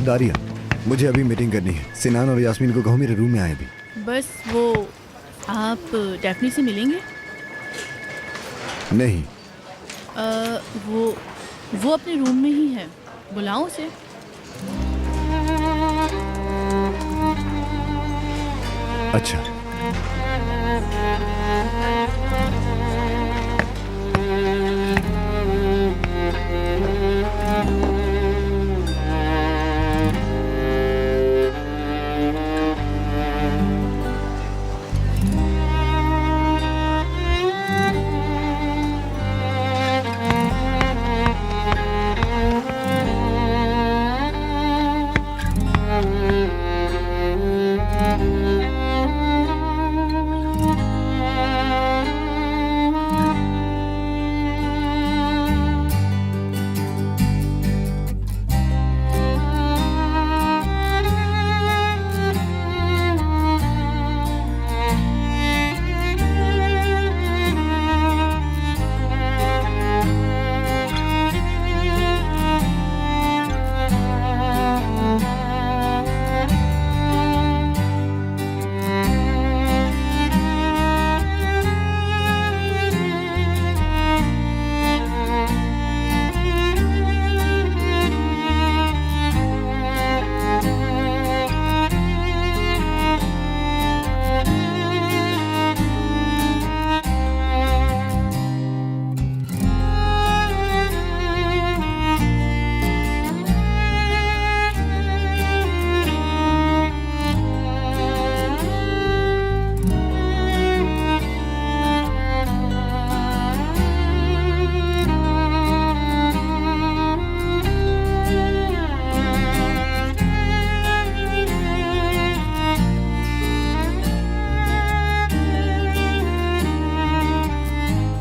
दारिया, मुझे अभी मीटिंग करनी है। सिनान और यास्मीन को कहो मेरे रूम में आए अभी। बस वो आप डेफनी से मिलेंगे? नहीं। वो अपने रूम में ही है, बुलाओ उसे। अच्छा।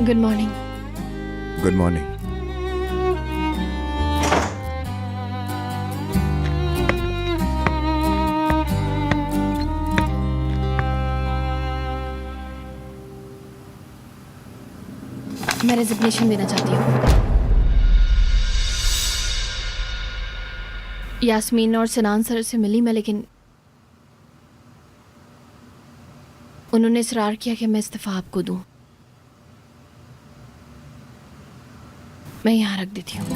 Good morning. Good morning. मैं रेजिग्नेशन देना चाहती हूँ। यास्मीन और सनान सर से मिली मैं, लेकिन उन्होंने इसरार किया कि मैं इस्तीफा आपको दूं। मैं यहाँ रख देती हूँ।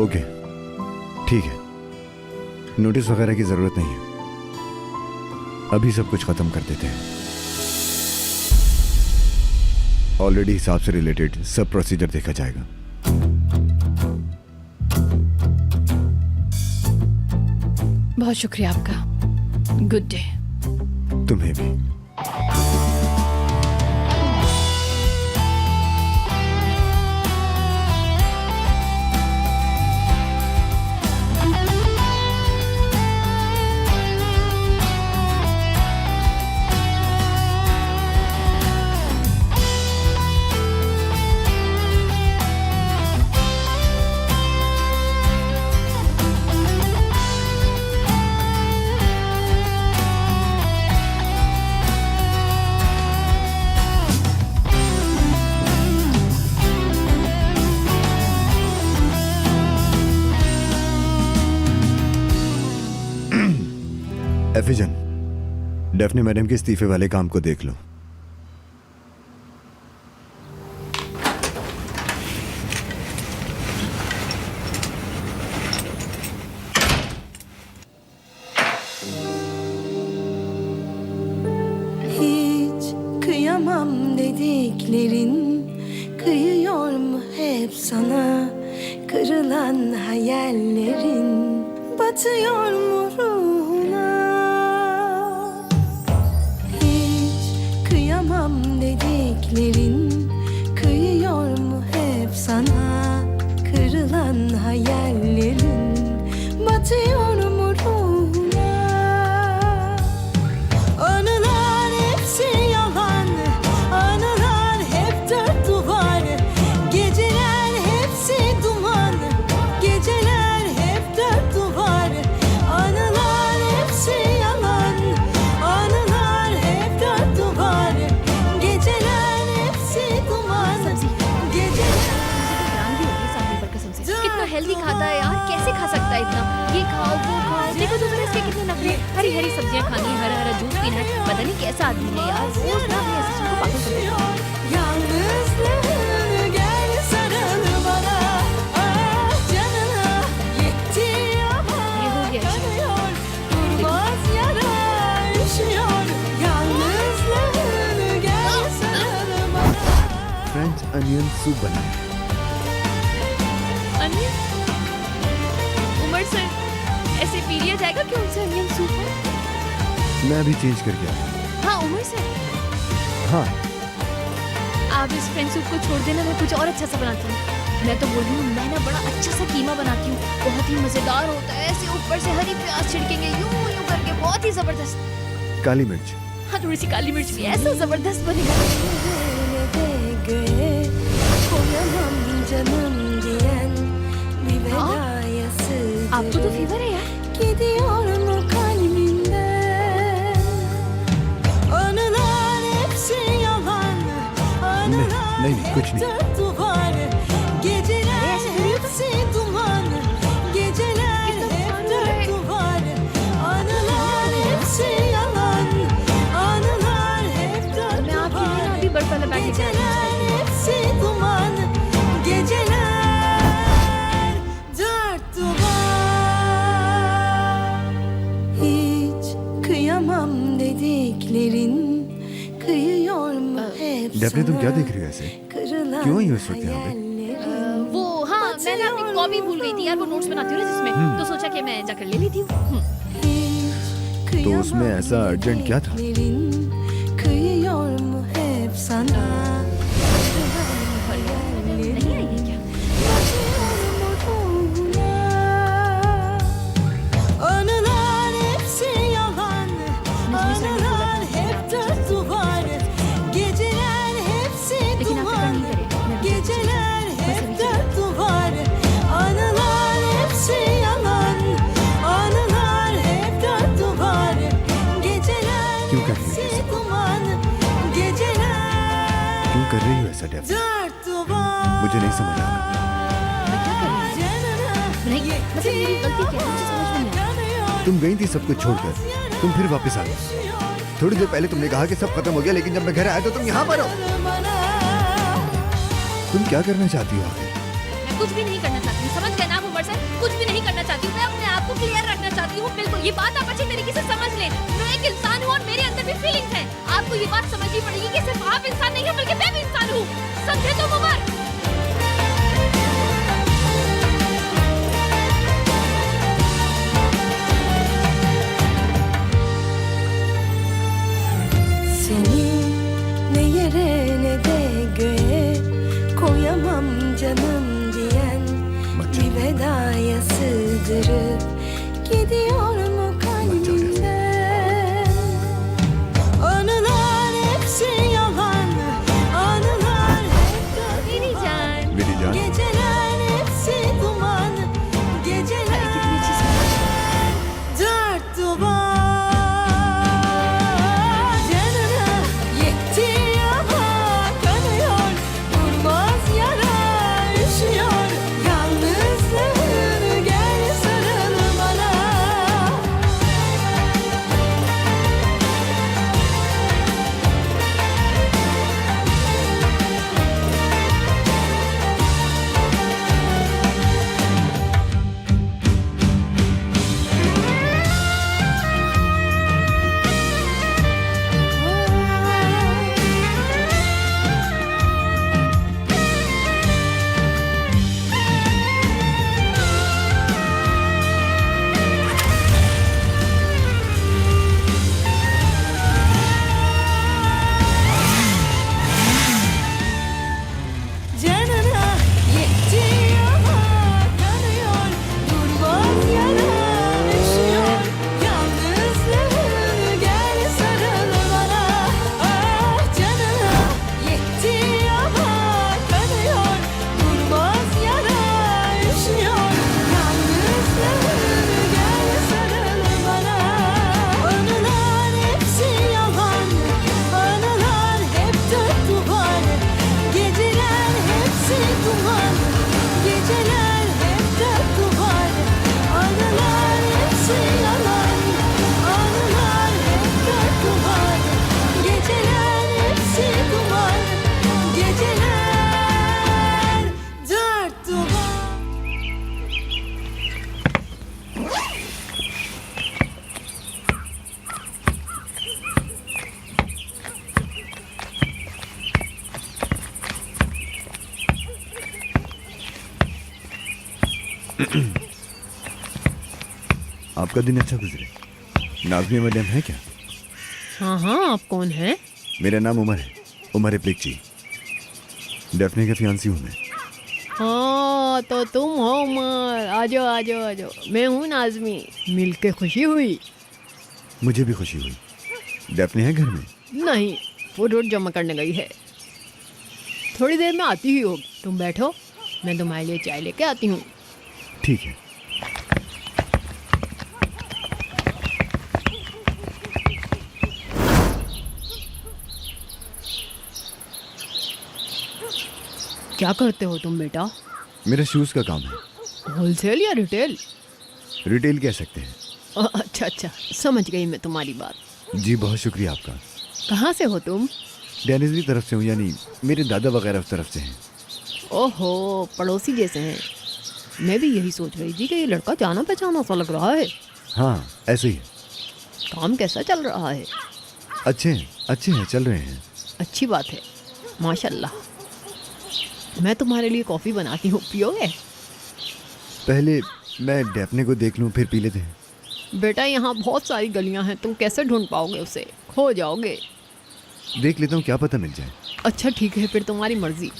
ओके, ठीक है। नोटिस वगैरह की जरूरत नहीं है, अभी सब कुछ खत्म कर देते हैं। ऑलरेडी हिसाब से रिलेटेड सब प्रोसीजर देखा जाएगा। बहुत शुक्रिया आपका। Good day. तुम्हें भी। एफिजन, डेफनी मैडम के इस्तीफे वाले काम को देख लो। Kırılan hayallerin batıyor mu ruhuna? Hiç kıyamam dediklerin kıyıyor mu hep sana? Kırılan hayallerin batıyor mu ruhuna? Anılar hepsi yalan, anılar hep dört duvar. Geceler hepsi duman, geceler hep dört duvar. Anılar hepsi yalan, anılar hep dört duvar. Geceler hepsi duman, geceler. ध्यान भी होगी सामने पर कसम से कितना healthy खाता है यार कैसे खा सकता है इतना ये खाओ वो खाओ देखो तो जरा इसके कितने नखरे हरी हरी सब्जियां खानी है हरा हरा जूस पीना है पता नहीं कैसा आदमी है यार रोज ना अपने असिस्टेंट को पागल कर देता है। Yalnızlığını gel sarıl bana. Ah canına yetti ama ये हो गया अच्छा। kanıyor. Durmaz yara üşüyor. Yalnızlığını gel sarıl bana. French onion soup बना है। अनियन उमर सर ऐसे पी लिया जाएगा क्यों उनसे अनियन सूप है? मैं अभी चेंज करके आया। हाँ उमर सर हाँ आप इस फ्रेंच सूप को छोड़ देना मैं कुछ और अच्छा सा बनाती हूँ। मैं तो बोल रही हूँ मैं ना बड़ा अच्छा सा कीमा बनाती हूँ बहुत ही मजेदार होता है ऐसे ऊपर से हरी प्याज छिड़केंगे यूं यूं करके बहुत ही जबरदस्त। काली मिर्च। हाँ थोड़ी सी काली मिर्च भी ऐसा जबरदस्त बनेगा। Göğe koyamam canım diyen bir vedaya आपको तो sığdırıp फीवर है यार? gidiyor mu kalbimden? Anılar hepsi yalan, anılar नहीं, कुछ hep नहीं। dört duvar. Geceler ऐसे हो रही हो तो? hepsi duman, geceler कितना hep बुखार हो रहा dört है। duvar. Anılar hepsi yalan, anılar hep dört मैं आपके लिए ना अभी बर्फ वाला बैग लेकर आई हूँ। Geceler hepsi duman, geceler dört duvar. Hiç kıyamam dediklerin kıyıyor mu hep डेफने तुम क्या sana? देख रही हो ऐसे? Kırılan क्यों आई हो इस वक्त यहाँ पे? hayallerin वो हाँ मैंने अपनी कॉपी भूल गई थी यार वो नोट्स बनाती हूँ ना जिसमें तो सोचा कि मैं जाकर ले लेती हूँ। hiç तो उसमें kıyamam ऐसा urgent क्या था? dediklerin kıyıyor mu hep sana? नहीं आई है क्या? Anılar hepsi yalan, anılar hep dört duvar. Geceler hepsi लेकिन आप फिक्र duman, नहीं करें मैं अभी geceler बस hep अभी dört duvar. Anılar hepsi yalan, anılar hep dört duvar. Geceler क्यों कर रही हो hepsi ये सब? duman, geceler क्यों कर रही हो ऐसा डेफने? dört duvar. मुझे नहीं समझ आ रहा। मैं क्या कर रही हूँ? नहीं मतलब मेरी गलती क्या है मुझे समझ में नहीं आया। तुम गई थी सब कुछ छोड़कर, तुम फिर वापस आ गई। थोड़ी देर पहले तुमने कहा कि सब खत्म हो गया, लेकिन जब मैं घर आया तो तुम यहाँ पर हो। तुम क्या करना चाहती हो आखिर? मैं कुछ भी नहीं करना चाहती हूँ समझ गए ना आप उमर सर कुछ भी नहीं करना चाहती हूँ मैं अपने आप को क्लियर रखना चाहती हूँ बिल्कुल ये बात आप अच्छी तरीके से समझ लें मैं एक इंसान हूँ और मेरे अंदर भी फीलिंग्स हैं आपको ये बात समझनी पड़ेगी कि सिर्फ आप इंसान नहीं है बल्कि मैं भी इंसान हूँ समझे तुम Umar Seni ne yere ne de göğe koyamam canım diyen bir vedaya sığdırıp gidiyor mu kalbimden? Anılar hepsi yalan, anılar hep dört नहीं आपका दिन अच्छा गुजरे। नाज़मिया मैडम है क्या? हाँ हाँ, आप कौन हैं? मेरा नाम उमर है, उमर इब्लिकची। डेफने का फियांसी हूँ मैं। हाँ तो तुम हो उमर, आ जाओ आ जाओ आ जाओ। मैं हूँ नाज़मी, मिलके खुशी हुई। मुझे भी खुशी हुई। डेफने है घर में? नहीं, वो रोड जमा करने गई है, थोड़ी देर में आती ही होगी। तुम बैठो, मैं तुम्हारे लिए चाय लेके आती हूँ। ठीक है। क्या करते हो तुम बेटा? मेरा शूज़ का काम है। होलसेल या रिटेल? रिटेल कह सकते हैं। अच्छा अच्छा, समझ गई मैं तुम्हारी बात। जी बहुत शुक्रिया आपका। कहाँ से हो तुम? डेनिजली तरफ से हूँ, यानी मेरे दादा वगैरह उस तरफ से हैं। ओहो, पड़ोसी जैसे हैं। मैं भी यही सोच रही थी कि ये लड़का जाना पहचाना सा लग रहा है। हाँ ऐसे ही है। काम कैसा चल रहा है? अच्छे हैं, चल रहे हैं। अच्छी बात है, माशाल्लाह। मैं तुम्हारे लिए कॉफ़ी बनाती हूँ, पियोगे? पहले मैं डेफने को देख लूँ, फिर पी लेते हैं। बेटा यहाँ बहुत सारी गलियाँ हैं, तुम कैसे ढूंढ पाओगे उसे? खो जाओगे। देख लेता हूँ, क्या पता मिल जाए। अच्छा ठीक है, फिर तुम्हारी मर्जी।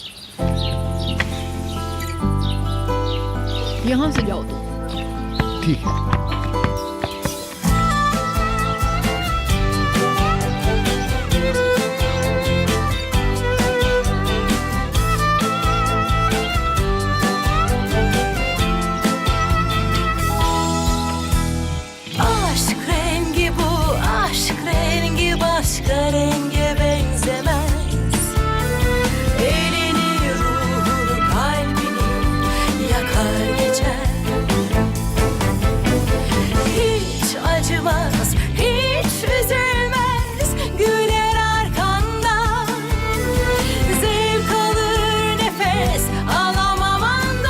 यहाँ से जाओ तुम। ठीक है। Aşk rengi bu, aşk rengi başka renge benzemez. Elini, ruhunu, kalbini yakar geçer. Hiç acımaz, hiç üzülmez, güler arkandan. Zevk alır, nefes alamam andan.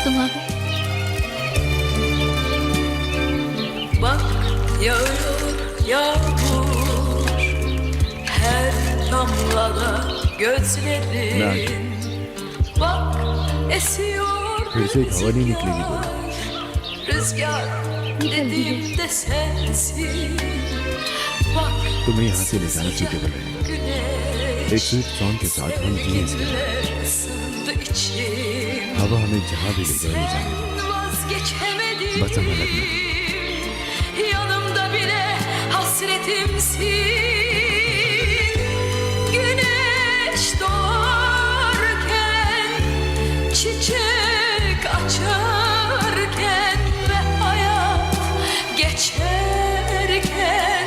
तुम आ गए। Bak yağıyor yağmur, her damlada gözlerin. Bak esiyor फिर से एक हवा नहीं निकलेगी बोला। rüzgar dediğimde sensin. Bak तुम्हें यहाँ से ले जाना सूटेबल है। güneş एक स्वीट सॉन्ग के साथ हम जिए। yüzüne ısındı içim. हवा हमें जहाँ भी ले जाए ले जाने दो। Vazgeçemedim. बस हम अलग न हो। Yanımda bile hasretimsin. Güneş doğarken, çiçek açarken ve hayat geçerken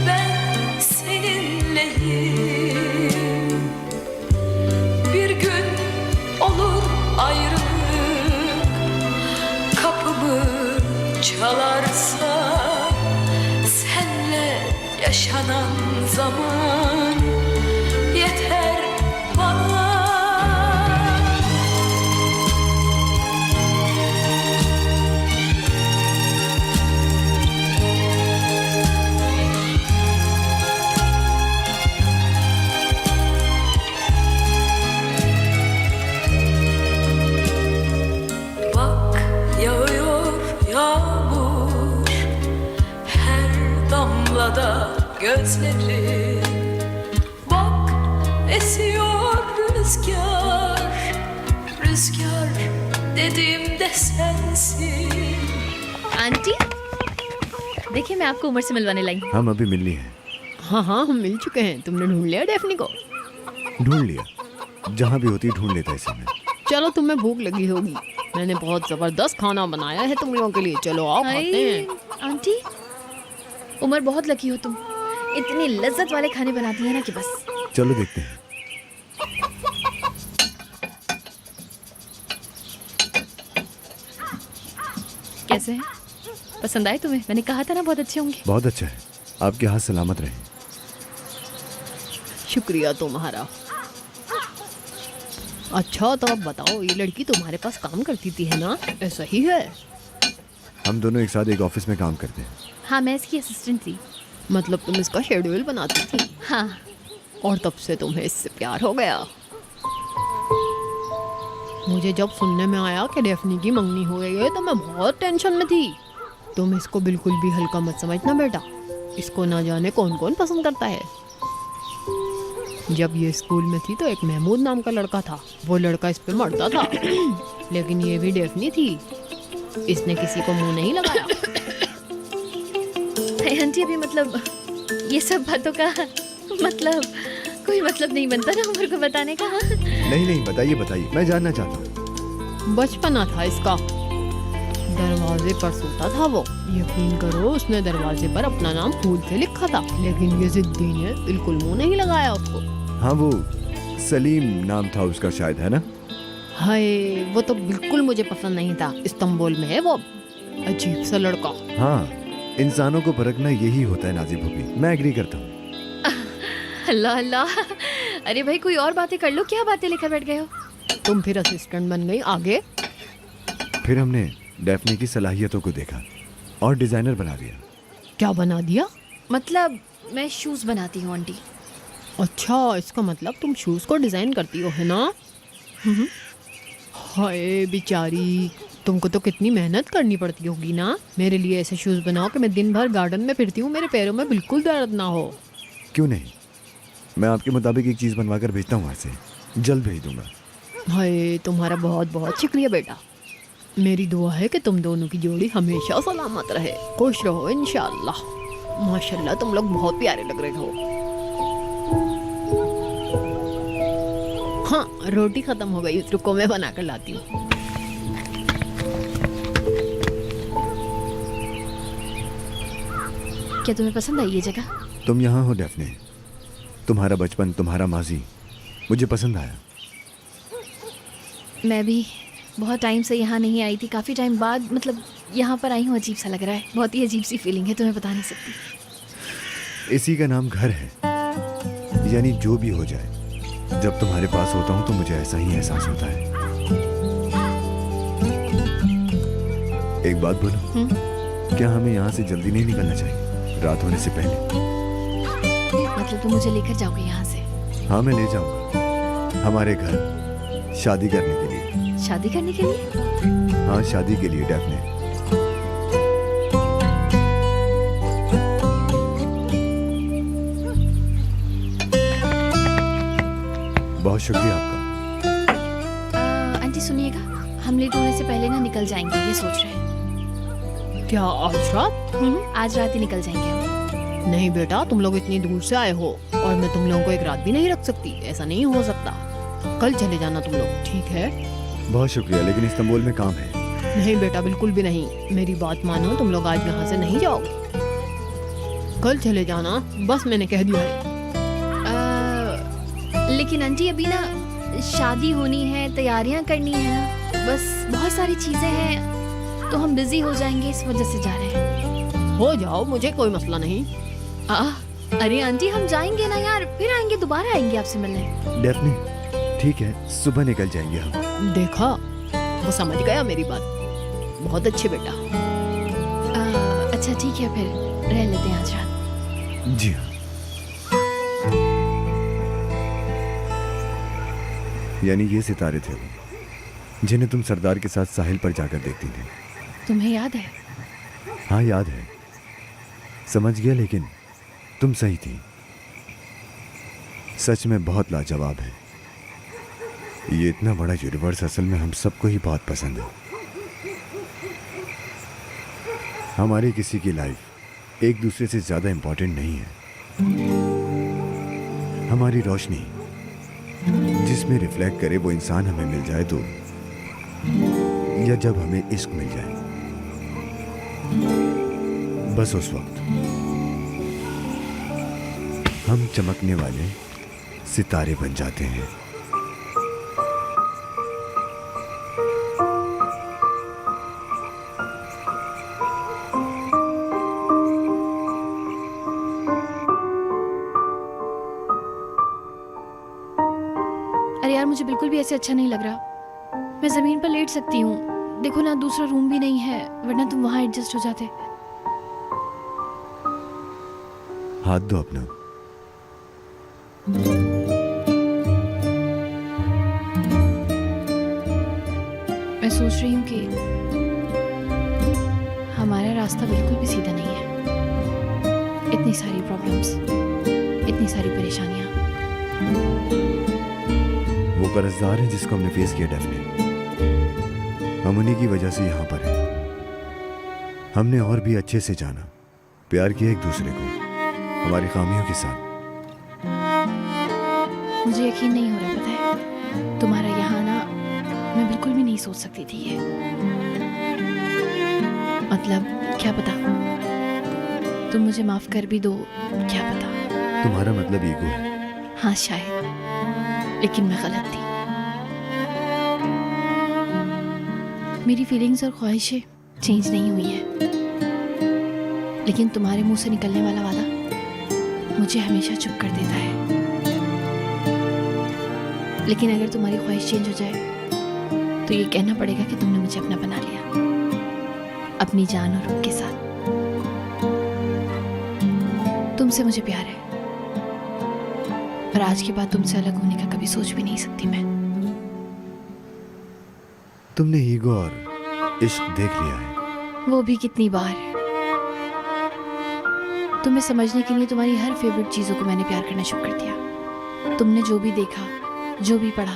ben seninleyim. Bir gün kanan zaman yeter bana. Bak yağıyor yağmur, her damlada gözlerim. Bak esiyor rüzgar, rüzgar dediğimde sensin. Aunty देखिए मैं आपको उमर से मिलवाने लाई हूँ। हम अभी मिलनी है। हाँ हाँ हम मिल चुके हैं। तुमने ढूंढ लिया डेफनी को? ढूंढ लिया, जहाँ भी होती ढूंढ लेता इसे मैं। चलो तुम्हें भूख लगी होगी, मैंने बहुत जबरदस्त खाना बनाया है तुम लोगों के लिए। चलो आओ खाते हैं। आंटी उमर बहुत लकी हो तुम, इतनी लज्जत वाले खाने बनाती है ना कि बस। चलो देखते हैं। कैसे हैं? पसंद आए तुम्हें? मैंने कहा था ना बहुत अच्छे होंगे। बहुत अच्छा है, आपके हाथ सलामत रहे। शुक्रिया तुम्हारा। अच्छा तो अब बताओ, ये लड़की तुम्हारे पास काम करती थी है ना? ऐसा ही है? हम दोनों एक साथ एक ऑफिस में काम करते हैं। हाँ मैं इसकी असिस्टेंट थी। मतलब तुम इसका शेड्यूल बनाती थी हाँ और तब से तुम्हें इससे प्यार हो गया? मुझे जब सुनने में आया कि डेफनी की मंगनी हो गई है तो मैं बहुत टेंशन में थी। तुम इसको बिल्कुल भी हल्का मत समझना बेटा, इसको ना जाने कौन कौन पसंद करता है। जब ये स्कूल में थी तो एक महमूद नाम का लड़का था, वो लड़का इस पे मरता था लेकिन ये भी डेफनी थी, इसने किसी को मुंह नहीं लगाया। आंटी अभी मतलब ये सब बातों का मतलब कोई मतलब नहीं बनता ना उमर को बताने का। हाँ? नहीं नहीं, बताइए बताइए, मैं जानना चाहता हूँ। बचपना था इसका, दरवाजे पर सोता था वो। यकीन करो उसने दरवाजे पर अपना नाम फूल से लिखा था, लेकिन ये जिद्दी ने बिल्कुल मुंह नहीं लगाया उसको। हाँ वो सलीम नाम था उसका शायद, है ना? हाय वो तो बिल्कुल मुझे पसंद नहीं था। इस्तांबुल में है वो, अजीब सा लड़का। हाँ, इंसानों को परखना यही होता है नाजिब भाभी, मैं एग्री करता हूँ। अल्लाह अल्लाह, अरे भाई कोई और बातें कर लो, क्या बातें लेकर बैठ गए हो? तुम फिर असिस्टेंट बन गई, आगे? फिर हमने डेफनी की सलाहियतों को देखा और डिजाइनर बना दिया। क्या बना दिया? मतलब मैं शूज बनाती हूँ आंटी। अच्छा इसका मतलब तुम शूज को डिजाइन करती हो है ना? हाय बेचारी, तुमको तो कितनी मेहनत करनी पड़ती होगी ना मेरे लिए ऐसे शूज बनाओ कि मैं दिन भर गार्डन में फिरती हूँ, मेरे पैरों में बिल्कुल दर्द ना हो। क्यों नहीं, मैं आपके मुताबिक एक चीज बनवा कर भेजता हूँ, वहाँ से जल्द भेज दूंगा। हाय तुम्हारा बहुत बहुत शुक्रिया बेटा। मेरी दुआ है कि तुम दोनों की जोड़ी हमेशा सलामत रहे, खुश रहो इंशाअल्लाह। माशाल्लाह तुम लोग बहुत प्यारे लग रहे हो। हाँ रोटी खत्म हो गई, रुको मैं बना कर लाती हूँ। क्या तुम्हें पसंद आई ये जगह? तुम यहाँ हो डेफनी, तुम्हारा बचपन, तुम्हारा माजी मुझे पसंद आया। मैं भी बहुत टाइम से यहाँ नहीं आई थी, काफ़ी टाइम बाद मतलब यहाँ पर आई हूँ। अजीब सा लग रहा है, बहुत ही अजीब सी फीलिंग है, तुम्हें बता नहीं सकती। इसी का नाम घर है। यानी जो भी हो जाए, जब तुम्हारे पास होता हूँ तो मुझे ऐसा ही एहसास होता है। एक बात बोलो, क्या हमें यहाँ से जल्दी नहीं निकलना चाहिए, रात होने से पहले? मतलब तुम मुझे लेकर जाओगे यहाँ से? हाँ मैं ले जाऊंगा हमारे घर, शादी करने के लिए। शादी करने के लिए? हाँ शादी के लिए डेफनी। बहुत शुक्रिया आपका। आंटी सुनिएगा, हम लेट होने से पहले ना निकल जाएंगे, ये सोच रहे हैं। क्या आज रात? आज रात ही निकल जाएंगे हम। नहीं बेटा, तुम लोग इतनी दूर से आए हो और मैं तुम लोगों को एक रात भी नहीं रख सकती, ऐसा नहीं हो सकता। कल चले जाना तुम लोग, ठीक है? बहुत शुक्रिया, लेकिन इस्तांबुल में काम है। नहीं बेटा बिल्कुल भी नहीं, मेरी बात मानो, तुम लोग आज यहाँ से नहीं जाओगे, कल चले जाना, बस मैंने कह दिया है। लेकिन आंटी अभी ना शादी होनी है, तैयारियां करनी है ना, बस बहुत सारी चीजें हैं, तो हम बिजी हो जाएंगे, इस वजह से जा रहे हैं। हो जाओ, मुझे कोई मसला नहीं। अरे आंटी हम जाएंगे ना यार, फिर आएंगे, दोबारा आएंगे आपसे मिलने। डेफनी ठीक है, सुबह निकल जाएंगे हम। देखा, वो समझ गया मेरी बात। बहुत अच्छे बेटा। अच्छा ठीक है, फिर रह लेते हैं आज रात। जी हाँ। यानी ये सितारे थे वो जिन्हें तुम सरदार के साथ साहिल पर जाकर देखती थी। तुम्हें याद है? हाँ याद है, समझ गया, लेकिन तुम सही थी। सच में बहुत लाजवाब है। ये इतना बड़ा यूनिवर्स असल में हम सबको ही बहुत पसंद है। हमारी किसी की लाइफ एक दूसरे से ज्यादा इंपॉर्टेंट नहीं है। हमारी रोशनी जिसमें रिफ्लेक्ट करे वो इंसान हमें मिल जाए तो, या जब हमें इश्क मिल जाए, बस उस वक्त हम चमकने वाले सितारे बन जाते हैं। अरे यार मुझे बिल्कुल भी ऐसे अच्छा नहीं लग रहा। मैं जमीन पर लेट सकती हूँ, देखो ना दूसरा रूम भी नहीं है, वरना तुम वहां एडजस्ट हो जाते। हाथ दो अपना। मैं सोच रही हूँ कि हमारा रास्ता बिल्कुल भी सीधा नहीं है। इतनी सारी प्रॉब्लम्स, इतनी सारी परेशानियां। वो कर्जदार है जिसको हमने फेस किया डेफिनेट, हम उन्हीं की वजह से यहाँ पर हैं। हमने और भी अच्छे से जाना, प्यार किया एक दूसरे को हमारी खामियों के साथ। मुझे यकीन नहीं हो रहा, पता है तुम्हारा यहाँ आना मैं बिल्कुल भी नहीं सोच सकती थी। ये मतलब क्या पता तुम मुझे माफ कर भी दो, क्या पता। तुम्हारा मतलब ईगो है? हाँ शायद, लेकिन मैं गलत थी। मेरी फीलिंग्स और ख्वाहिशें चेंज नहीं हुई हैं, लेकिन तुम्हारे मुंह से निकलने वाला वादा मुझे हमेशा चुप कर देता है। लेकिन अगर तुम्हारी ख्वाहिश चेंज हो जाए तो ये कहना पड़ेगा कि तुमने मुझे अपना बना लिया, अपनी जान और रूह के साथ। तुमसे मुझे प्यार है, और आज के बाद तुमसे अलग होने का कभी सोच भी नहीं सकती मैं। तुमने ईगो और इश्क देख लिया है। वो भी कितनी बार। तुम्हें समझने के लिए तुम्हारी हर फेवरेट चीजों को मैंने प्यार करना शुरू कर दिया। तुमने जो भी देखा, जो भी पढ़ा,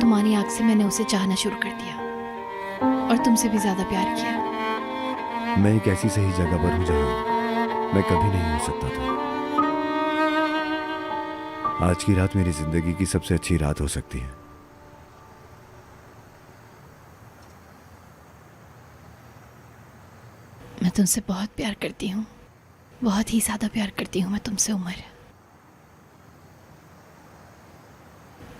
तुम्हारी आंख से मैंने उसे चाहना शुरू कर दिया, और तुमसे भी ज्यादा प्यार किया। मैं एक ऐसी सही जगह पर हूँ जहाँ मैं कभी नहीं हो सकता था। आज की रात मेरी जिंदगी की सबसे अच्छी रात हो सकती है। मैं तुमसे बहुत प्यार करती हूँ, बहुत ही ज्यादा प्यार करती हूँ मैं तुमसे उमर।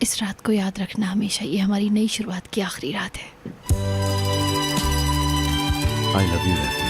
इस रात को याद रखना हमेशा, ये हमारी नई शुरुआत की आखिरी रात है। I love you.